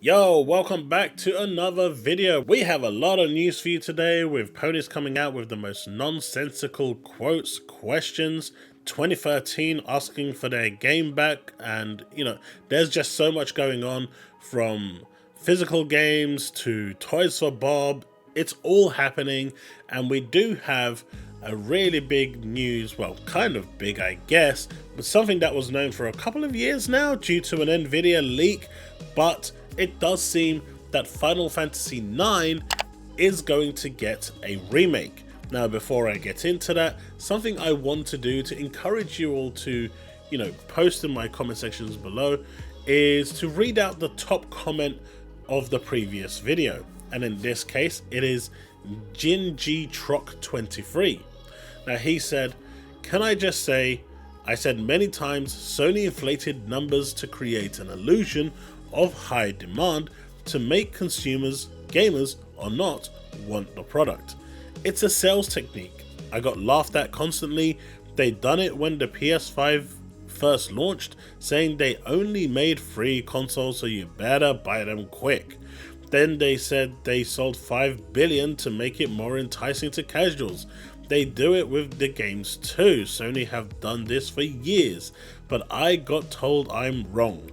Yo, welcome back to another video. We have a lot of news for you today, with ponies coming out with the most nonsensical quotes, questions, 2013 asking for their game back, and there's just so much going on, from physical games to toys for Bob. It's all happening, and we do have a really big news, well, kind of big I guess, but something that was known for a couple of years now due to an Nvidia leak, but it does seem that Final Fantasy IX is going to get a remake. Now, before I get into that, something I want to do to encourage you all to, post in my comment sections below is to read out the top comment of the previous video. And in this case, it is JinGTrock23. Now, he said, "Can I just say, I said many times Sony inflated numbers to create an illusion of high demand to make consumers, gamers or not, want the product. It's a sales technique. I got laughed at constantly. They done it when the PS5 first launched, saying they only made free consoles, so you better buy them quick. Then they said they sold 5 billion to make it more enticing to casuals. They do it with the games too. Sony have done this for years, but I got told I'm wrong.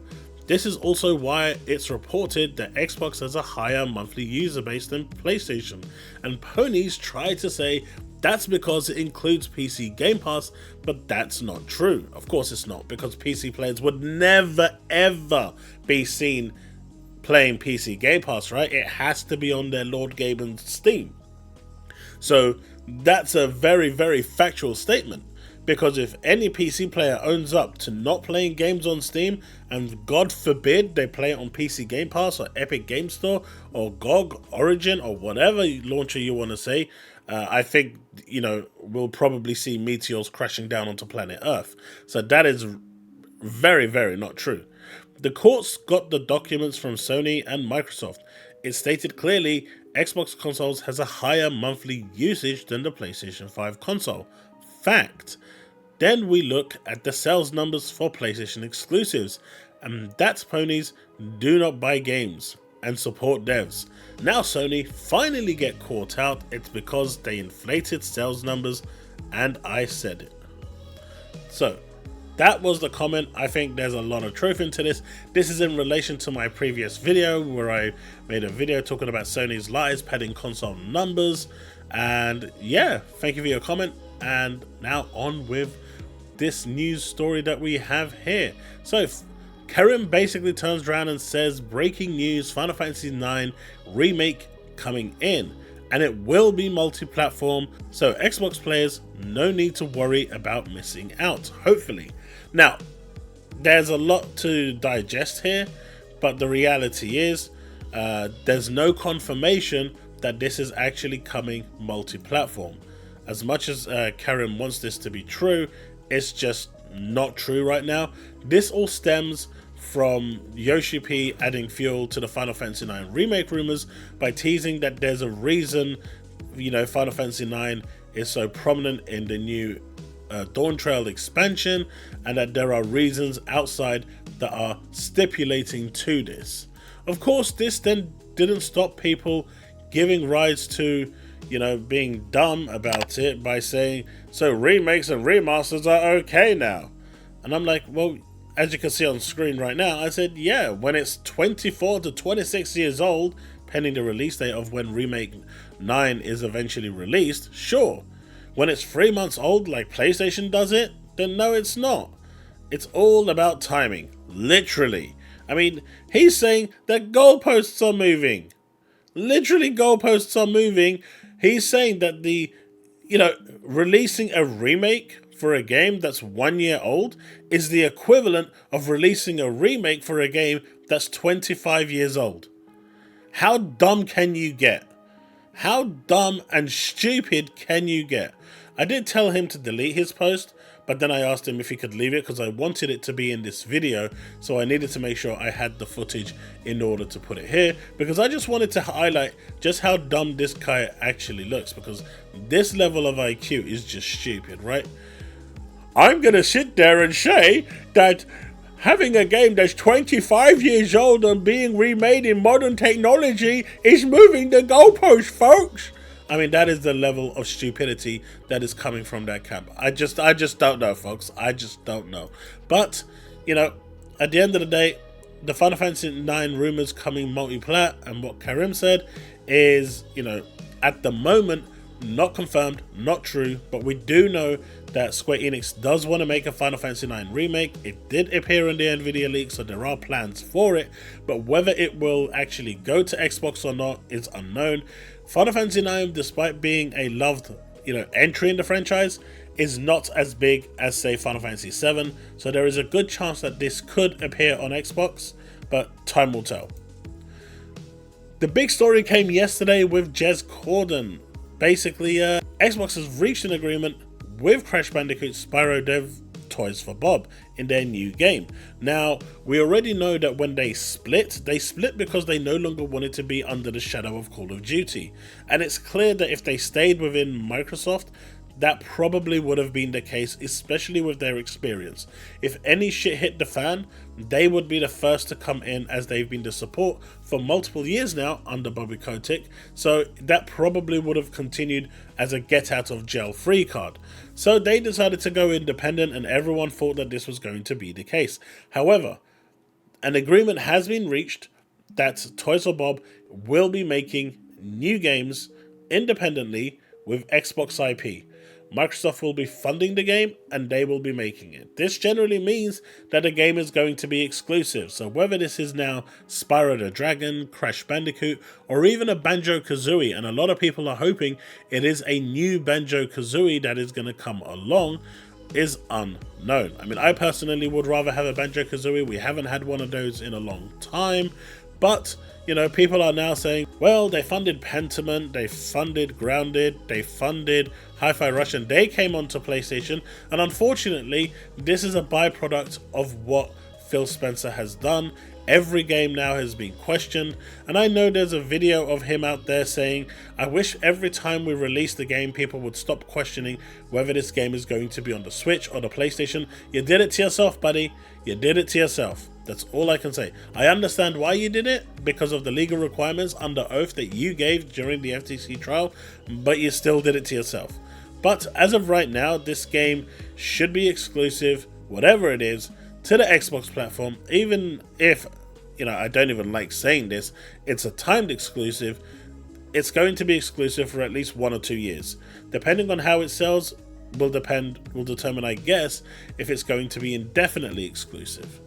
This is also why it's reported that Xbox has a higher monthly user base than PlayStation, and ponies try to say that's because it includes PC Game Pass, but that's not true. Of course it's not, because PC players would never ever be seen playing PC Game Pass, right? It has to be on their Lord Gaben's Steam. So that's a very, very factual statement, because if any PC player owns up to not playing games on Steam, and God forbid they play it on PC Game Pass or Epic Game Store or GOG, Origin, or whatever launcher you want to say, I think, we'll probably see meteors crashing down onto planet Earth. So that is very, very not true. The courts got the documents from Sony and Microsoft. It stated clearly Xbox consoles has a higher monthly usage than the PlayStation 5 console. Fact. Then we look at the sales numbers for PlayStation exclusives, and that's ponies do not buy games and support devs. Now Sony finally get caught out. It's because they inflated sales numbers, and I said it. So that was the comment. I think there's a lot of truth into this. This is in relation to my previous video where I made a video talking about Sony's lies padding console numbers. And yeah, thank you for your comment. And now on with this news story that we have here. So Karen basically turns around and says, breaking news, Final Fantasy IX Remake coming in. And it will be multi-platform, so Xbox players no need to worry about missing out, hopefully. Now, there's a lot to digest here, but the reality is there's no confirmation that this is actually coming multi-platform. As much as Karen wants this to be true, it's just not true right now. This all stems from Yoshi P adding fuel to the Final Fantasy IX Remake rumors by teasing that there's a reason, Final Fantasy IX is so prominent in the new Dawn Trail expansion, and that there are reasons outside that are stipulating to this. Of course, this then didn't stop people giving rise to, being dumb about it by saying, so remakes and remasters are okay now. And I'm like, well, as you can see on screen right now, I said, yeah, when it's 24 to 26 years old, pending the release date of when Remake 9 is eventually released, sure. When it's 3 months old, like PlayStation does it, then no, it's not. It's all about timing, literally. I mean, he's saying that goalposts are moving. Literally, goalposts are moving. He's saying that releasing a remake for a game that's 1 year old is the equivalent of releasing a remake for a game that's 25 years old. How dumb can you get? How dumb and stupid can you get? I did tell him to delete his post, but then I asked him if he could leave it because I wanted it to be in this video, so I needed to make sure I had the footage in order to put it here, because I just wanted to highlight just how dumb this guy actually looks, because this level of IQ is just stupid, right? I'm gonna sit there and say that Having a game that's 25 years old and being remade in modern technology is moving the goalpost, folks. I mean, that is the level of stupidity that is coming from that camp. I just don't know, folks. I just don't know. But, you know, at the end of the day, the Final Fantasy IX rumors coming multi-plat, and what Karim said is, you know, at the moment, not confirmed, not true, but we do know that Square Enix does want to make a Final Fantasy IX remake. It did appear in the NVIDIA leak, so there are plans for it, but whether it will actually go to Xbox or not is unknown. Final Fantasy IX, despite being a loved, you know, entry in the franchise, is not as big as, say, Final Fantasy VII, so there is a good chance that this could appear on Xbox, but time will tell. The big story came yesterday with Jez Corden. Basically, Xbox has reached an agreement with Crash Bandicoot Spyro dev Toys for Bob in their new game. Now, we already know that when they split because they no longer wanted to be under the shadow of Call of Duty. And it's clear that if they stayed within Microsoft, that probably would have been the case, especially with their experience. If any shit hit the fan, they would be the first to come in, as they've been the support for multiple years now under Bobby Kotick, so that probably would have continued as a get out of jail free card. So they decided to go independent, and everyone thought that this was going to be the case. However, an agreement has been reached that Toys for Bob will be making new games independently with Xbox IP. Microsoft will be funding the game and they will be making it. This generally means that the game is going to be exclusive, so whether this is now Spyro the Dragon, Crash Bandicoot, or even a Banjo-Kazooie, and a lot of people are hoping it is a new Banjo-Kazooie that is going to come along, is unknown. I mean, I personally would rather have a Banjo-Kazooie. We haven't had one of those in a long time, but you know, people are now saying, well, they funded Pentiment, they funded Grounded, they funded Hi-Fi Rush, and they came onto PlayStation, and unfortunately, this is a byproduct of what Phil Spencer has done. Every game now has been questioned, and I know there's a video of him out there saying, I wish every time we release the game, people would stop questioning whether this game is going to be on the Switch or the PlayStation. You did it to yourself, buddy. You did it to yourself. That's all I can say. I understand why you did it, because of the legal requirements under oath that you gave during the FTC trial, but you still did it to yourself. But as of right now, this game should be exclusive, whatever it is, to the Xbox platform. Even if, you know, I don't even like saying this, it's a timed exclusive, it's going to be exclusive for at least 1 or 2 years. Depending on how it sells will determine, I guess, if it's going to be indefinitely exclusive.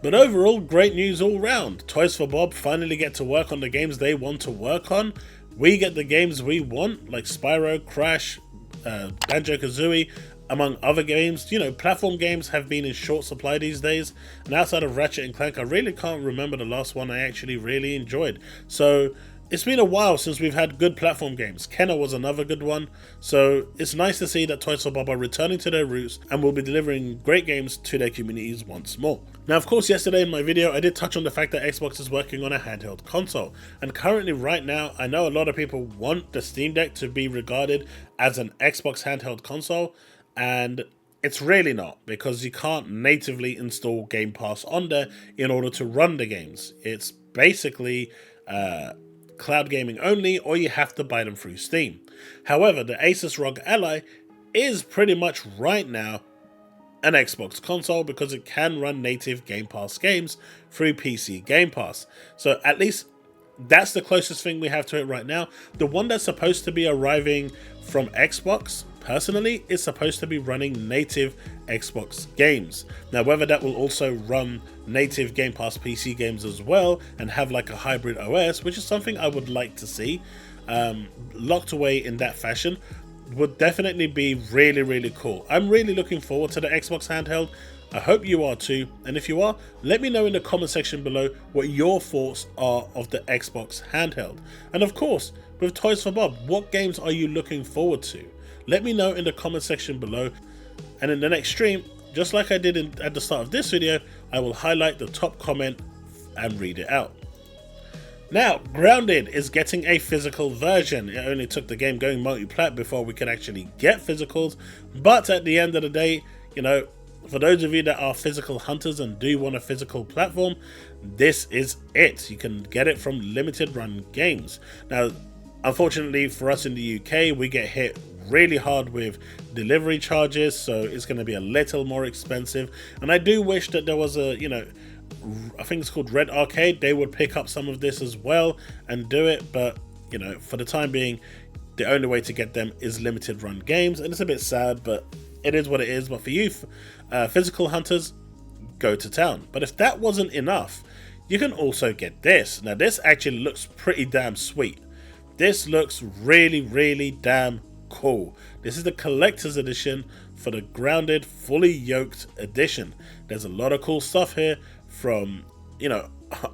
But overall, great news all round. Toys for Bob finally get to work on the games they want to work on. We get the games we want, like Spyro, Crash, Banjo-Kazooie, among other games. You know, platform games have been in short supply these days, and outside of Ratchet & Clank, I really can't remember the last one I actually really enjoyed. So it's been a while since we've had good platform games. Kenna was another good one, so it's nice to see that Toys for Bob are returning to their roots and will be delivering great games to their communities once more. Now, of course, yesterday in my video, I did touch on the fact that Xbox is working on a handheld console, and currently right now, I know a lot of people want the Steam Deck to be regarded as an Xbox handheld console, and it's really not, because you can't natively install Game Pass on there in order to run the games. It's basically cloud gaming only, or you have to buy them through Steam. However, the Asus ROG Ally is pretty much right now an Xbox console, because it can run native Game Pass games through PC Game Pass. So at least that's the closest thing we have to it right now. The one that's supposed to be arriving from Xbox, personally, is supposed to be running native Xbox games. Now, whether that will also run native Game Pass PC games as well and have like a hybrid OS, which is something I would like to see locked away in that fashion, would definitely be really, really cool. I'm really looking forward to the Xbox handheld. I hope you are too, and if you are, let me know in the comment section below what your thoughts are of the Xbox handheld. And of course, with Toys for Bob, what games are you looking forward to? Let me know in the comment section below, and in the next stream, just like I did at the start of this video, I will highlight the top comment and read it out. Now, Grounded is getting a physical version. It only took the game going multi-plat before we could actually get physicals, but at the end of the day, you know, For those of you that are physical hunters and do want a physical platform, this is it. You can get it from limited run games. Now, unfortunately for us in the UK, we get hit really hard with delivery charges, so it's going to be a little more expensive. And I do wish that there was a, I think it's called Red Arcade, they would pick up some of this as well and do it, but for the time being, the only way to get them is limited run games, and it's a bit sad, but it is what it is. But for you physical hunters, go to town. But if that wasn't enough, you can also get this. Now this actually looks pretty damn sweet. This looks really, really damn cool. This is the collector's edition for the grounded, fully yoked edition. There's a lot of cool stuff here, from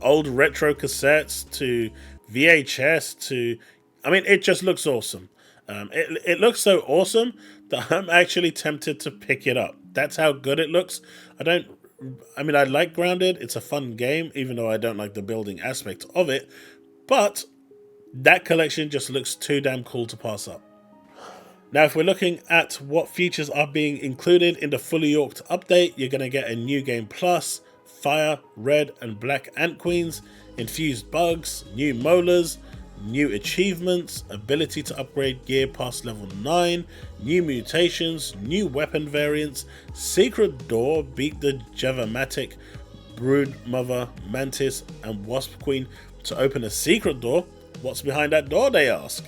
old retro cassettes to VHS to, I mean, it just looks awesome. It looks so awesome that I'm actually tempted to pick it up. That's how good it looks. I like Grounded. It's a fun game, even though I don't like the building aspect of it. But that collection just looks too damn cool to pass up. Now, if we're looking at what features are being included in the fully yorked update, you're going to get a new game plus, fire, red and black ant queens, infused bugs, new molars, new achievements, ability to upgrade gear past level 9, new mutations, new weapon variants, secret door, beat the Javamatic, brood mother, mantis and wasp queen to open a secret door. What's behind that door, they ask?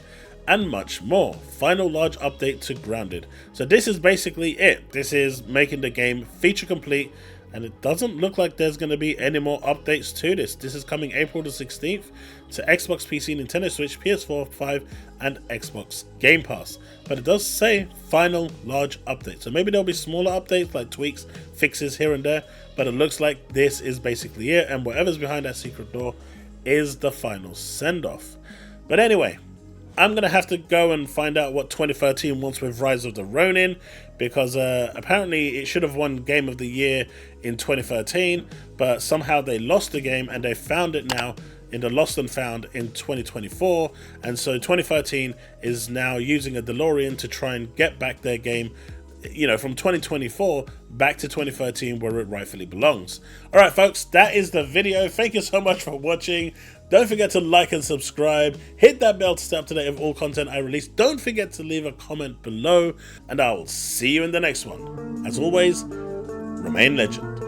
And much more. Final large update to Grounded. So this is basically it. This is making the game feature complete, and it doesn't look like there's going to be any more updates to this. This is coming April the 16th to Xbox, PC, Nintendo Switch, PS4, 5 and Xbox Game Pass. But it does say final large update. So maybe there'll be smaller updates like tweaks, fixes here and there, but it looks like this is basically it, and whatever's behind that secret door is the final send-off. But anyway, I'm going to have to go and find out what 2013 wants with Rise of the Ronin, because apparently it should have won Game of the Year in 2013, but somehow they lost the game and they found it now in the Lost and Found in 2024, and so 2013 is now using a DeLorean to try and get back their game, from 2024 back to 2013 where it rightfully belongs. Alright folks, that is the video. Thank you so much for watching. Don't forget to like and subscribe. Hit that bell to stay up to date with all content I release. Don't forget to leave a comment below, and I will see you in the next one. As always, remain legend.